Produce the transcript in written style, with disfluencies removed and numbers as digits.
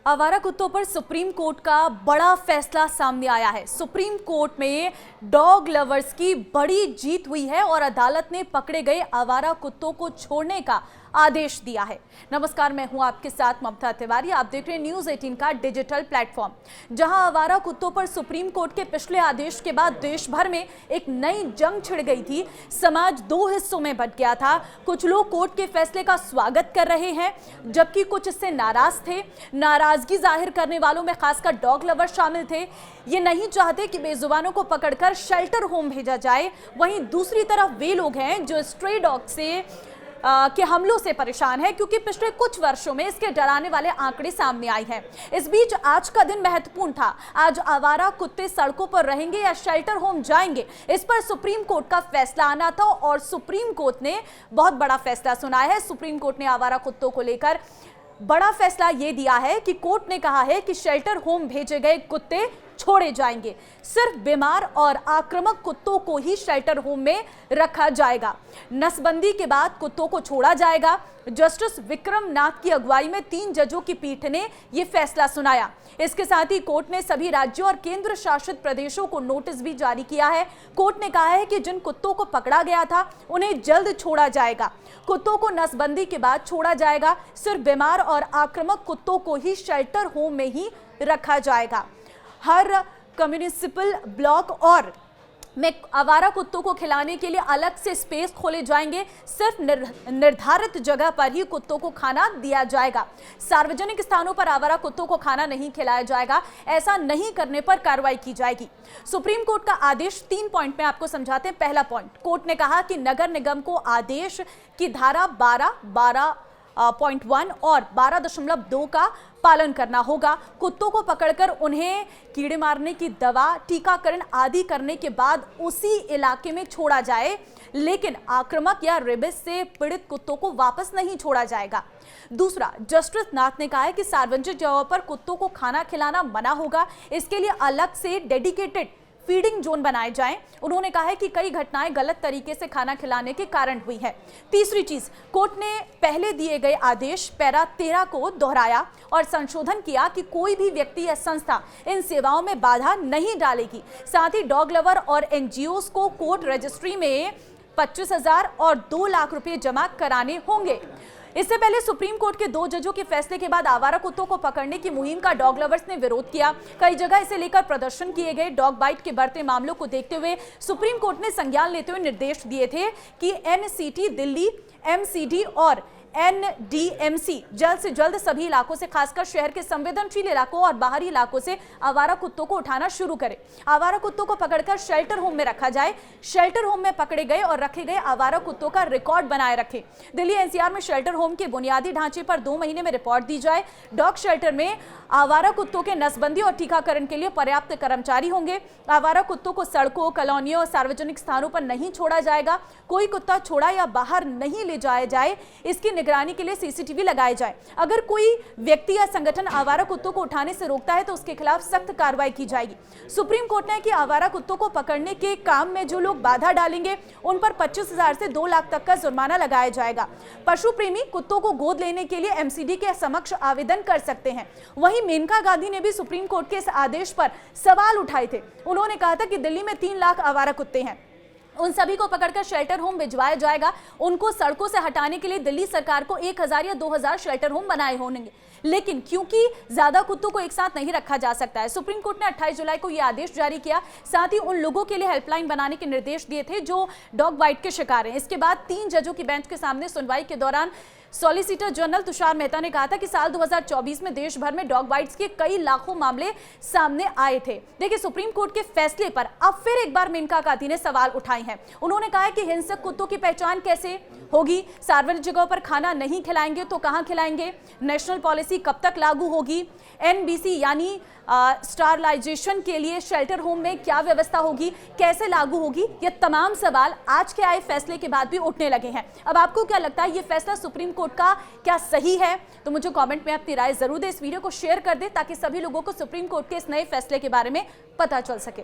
आवारा कुत्तों पर सुप्रीम कोर्ट का बड़ा फैसला सामने आया है। सुप्रीम कोर्ट में डॉग लवर्स की बड़ी जीत हुई है और अदालत ने पकड़े गए आवारा कुत्तों को छोड़ने का आदेश दिया है। नमस्कार, मैं हूं आपके साथ ममता तिवारी। आप देख रहे हैं न्यूज़ 18 का डिजिटल प्लेटफॉर्म, जहां आवारा कुत्तों पर सुप्रीम कोर्ट के पिछले आदेश के बाद देश भर में एक नई जंग छिड़ गई थी। समाज दो हिस्सों में बंट गया था। कुछ लोग कोर्ट के फैसले का स्वागत कर रहे हैं, जबकि कुछ इससे नाराज थे। नाराजगी जाहिर करने वालों में खासकर डॉग लवर शामिल थे। ये नहीं चाहते कि बेजुबानों को पकड़कर शेल्टर होम भेजा जाए। वहीं दूसरी तरफ वे लोग हैं जो स्ट्रे डॉग से के हमलों से परेशान है, क्योंकि पिछले कुछ वर्षों में इसके डराने वाले आंकड़े सामने आए हैं। इस बीच आज का दिन महत्वपूर्ण था। आज आवारा कुत्ते सड़कों पर रहेंगे या शेल्टर होम जाएंगे, इस पर सुप्रीम कोर्ट का फैसला आना था और सुप्रीम कोर्ट ने बहुत बड़ा फैसला सुनाया है। सुप्रीम कोर्ट ने आवारा कुत्तों को लेकर बड़ा फैसला यह दिया है कि कोर्ट ने कहा है कि शेल्टर होम भेजे गए कुत्ते छोड़े जाएंगे। सिर्फ बीमार और आक्रामक कुत्तों को ही शेल्टर होम में रखा जाएगा। नसबंदी के बाद कुत्तों को छोड़ा जाएगा। जस्टिस विक्रम नाथ की अगुवाई में 3 जजों की पीठ ने यह फैसला सुनाया। इसके साथ ही कोर्ट ने सभी राज्यों और केंद्र शासित प्रदेशों को नोटिस भी जारी किया है। कोर्ट ने कहा है कि जिन कुत्तों को पकड़ा गया था उन्हें जल्द छोड़ा जाएगा। कुत्तों को नसबंदी के बाद छोड़ा जाएगा। सिर्फ बीमार और आक्रामक कुत्तों को ही शेल्टर होम में ही रखा जाएगा। हर म्युनिसिपल ब्लॉक और में आवारा कुत्तों को खिलाने के लिए अलग से स्पेस खोले जाएंगे। सिर्फ निर्धारित जगह पर ही कुत्तों को खाना दिया जाएगा। सार्वजनिक स्थानों पर आवारा कुत्तों को खाना नहीं खिलाया जाएगा। ऐसा नहीं करने पर कार्रवाई की जाएगी। सुप्रीम कोर्ट का आदेश 3 पॉइंट में आपको समझाते हैं। पहला पॉइंट, कोर्ट ने कहा कि नगर निगम को आदेश की धारा 12.1 और 12.2 का पालन करना होगा। कुत्तों को पकड़कर उन्हें कीड़े मारने की दवा, टीकाकरण आदि करने के बाद उसी इलाके में छोड़ा जाए, लेकिन आक्रामक या रेबिस से पीड़ित कुत्तों को वापस नहीं छोड़ा जाएगा। दूसरा, जस्टिस नाथ ने कहा है कि सार्वजनिक जगहों पर कुत्तों को खाना खिलाना मना होगा। इसके लिए अलग से डेडिकेटेड फीडिंग जोन बनाए जाएं। उन्होंने कहा है कि कई घटनाएं गलत तरीके से खाना खिलाने के कारण हुई है। तीसरी चीज, कोर्ट ने पहले दिए गए आदेश पैरा 13 को दोहराया और संशोधन किया कि कोई भी व्यक्ति या संस्था इन सेवाओं में बाधा नहीं डालेगी। साथ ही डॉग लवर और एनजीओज को कोर्ट रजिस्ट्री में 25,000 और 2 लाख रुपए जमा कराने होंगे। इससे पहले सुप्रीम कोर्ट के 2 जजों के फैसले के बाद आवारा कुत्तों को पकड़ने की मुहिम का डॉग लवर्स ने विरोध किया। कई जगह इसे लेकर प्रदर्शन किए गए। डॉग बाइट के बढ़ते मामलों को देखते हुए सुप्रीम कोर्ट ने संज्ञान लेते हुए निर्देश दिए थे कि एनसीटी दिल्ली, एमसीडी और एनडीएमसी जल्द से जल्द सभी इलाकों से, खासकर शहर के संवेदनशील इलाकों और बाहरी इलाकों से आवारा कुत्तों को उठाना शुरू करे। आवारा कुत्तों को पकड़कर शेल्टर होम में रखा जाए। शेल्टर होम में पकड़े गए और रखे गए आवारा कुत्तों का रिकॉर्ड बनाए रखे। दिल्ली एनसीआर में शेल्टर होम के बुनियादी ढांचे पर 2 महीने में रिपोर्ट दी जाए। डॉग शेल्टर में आवारा कुत्तों के नसबंदी और टीकाकरण के लिए पर्याप्त कर्मचारी होंगे। आवारा कुत्तों को सड़कों, कॉलोनियों और सार्वजनिक स्थानों पर नहीं छोड़ा जाएगा। कोई कुत्ता छोड़ा या बाहर नहीं ले जाया जाए, इसकी निगरानी के लिए सीसीटीवी लगाए जाए। अगर कोई व्यक्ति या संगठन आवारा कुत्तों को उठाने से रोकता है तो उसके खिलाफ सख्त कार्रवाई की जाएगी। सुप्रीम कोर्ट ने कि आवारा कुत्तों को पकड़ने के काम में जो लोग बाधा डालेंगे उन पर 25,000 से 2 लाख तक का जुर्माना लगाया जाएगा। पशु प्रेमी कुत्तों को गोद लेने के लिए एमसीडी के समक्ष आवेदन कर सकते हैं। वहीं मेनका गांधी ने भी सुप्रीम कोर्ट के इस आदेश पर सवाल उठाए थे। उन्होंने कहा था कि दिल्ली में 3 लाख आवारा कुत्ते हैं, उन सभी को पकड़कर शेल्टर होम भिजवाया जाएगा। उनको सड़कों से हटाने के लिए दिल्ली सरकार को 1,000 या 2,000 शेल्टर होम बनाए होंगे, लेकिन क्योंकि ज्यादा कुत्तों को एक साथ नहीं रखा जा सकता है, सुप्रीम कोर्ट ने 28 जुलाई को यह आदेश जारी किया। साथ ही उन लोगों के लिए हेल्पलाइन बनाने के निर्देश दिए थे जो डॉग बाइट के शिकार हैं। इसके बाद 3 जजों की बेंच के सामने सुनवाई के दौरान सॉलिसिटर जनरल तुषार मेहता ने कहा था कि साल 2024 में देश भर में डॉग बाइट्स के कई लाखों मामले सामने आए थे। देखिए, सुप्रीम कोर्ट के फैसले पर अब फिर एक बार मेनका गांधी ने सवाल उठाए हैं। उन्होंने कहा कि हिंसक कुत्तों की पहचान कैसे होगी? सार्वजनिक जगहों पर खाना नहीं खिलाएंगे तो कहां खिलाएंगे? नेशनल पॉलिसी कब तक लागू होगी? एनबीसी यानी स्टरलाइजेशन के लिए शेल्टर होम में क्या व्यवस्था होगी, कैसे लागू होगी? ये तमाम सवाल आज के आए फैसले के बाद भी उठने लगे हैं। अब आपको क्या लगता है, ये फैसला सुप्रीम कोर्ट का क्या सही है? तो मुझे कमेंट में अपनी राय जरूर दें। इस वीडियो को शेयर कर दें ताकि सभी लोगों को सुप्रीम कोर्ट के इस नए फैसले के बारे में पता चल सके।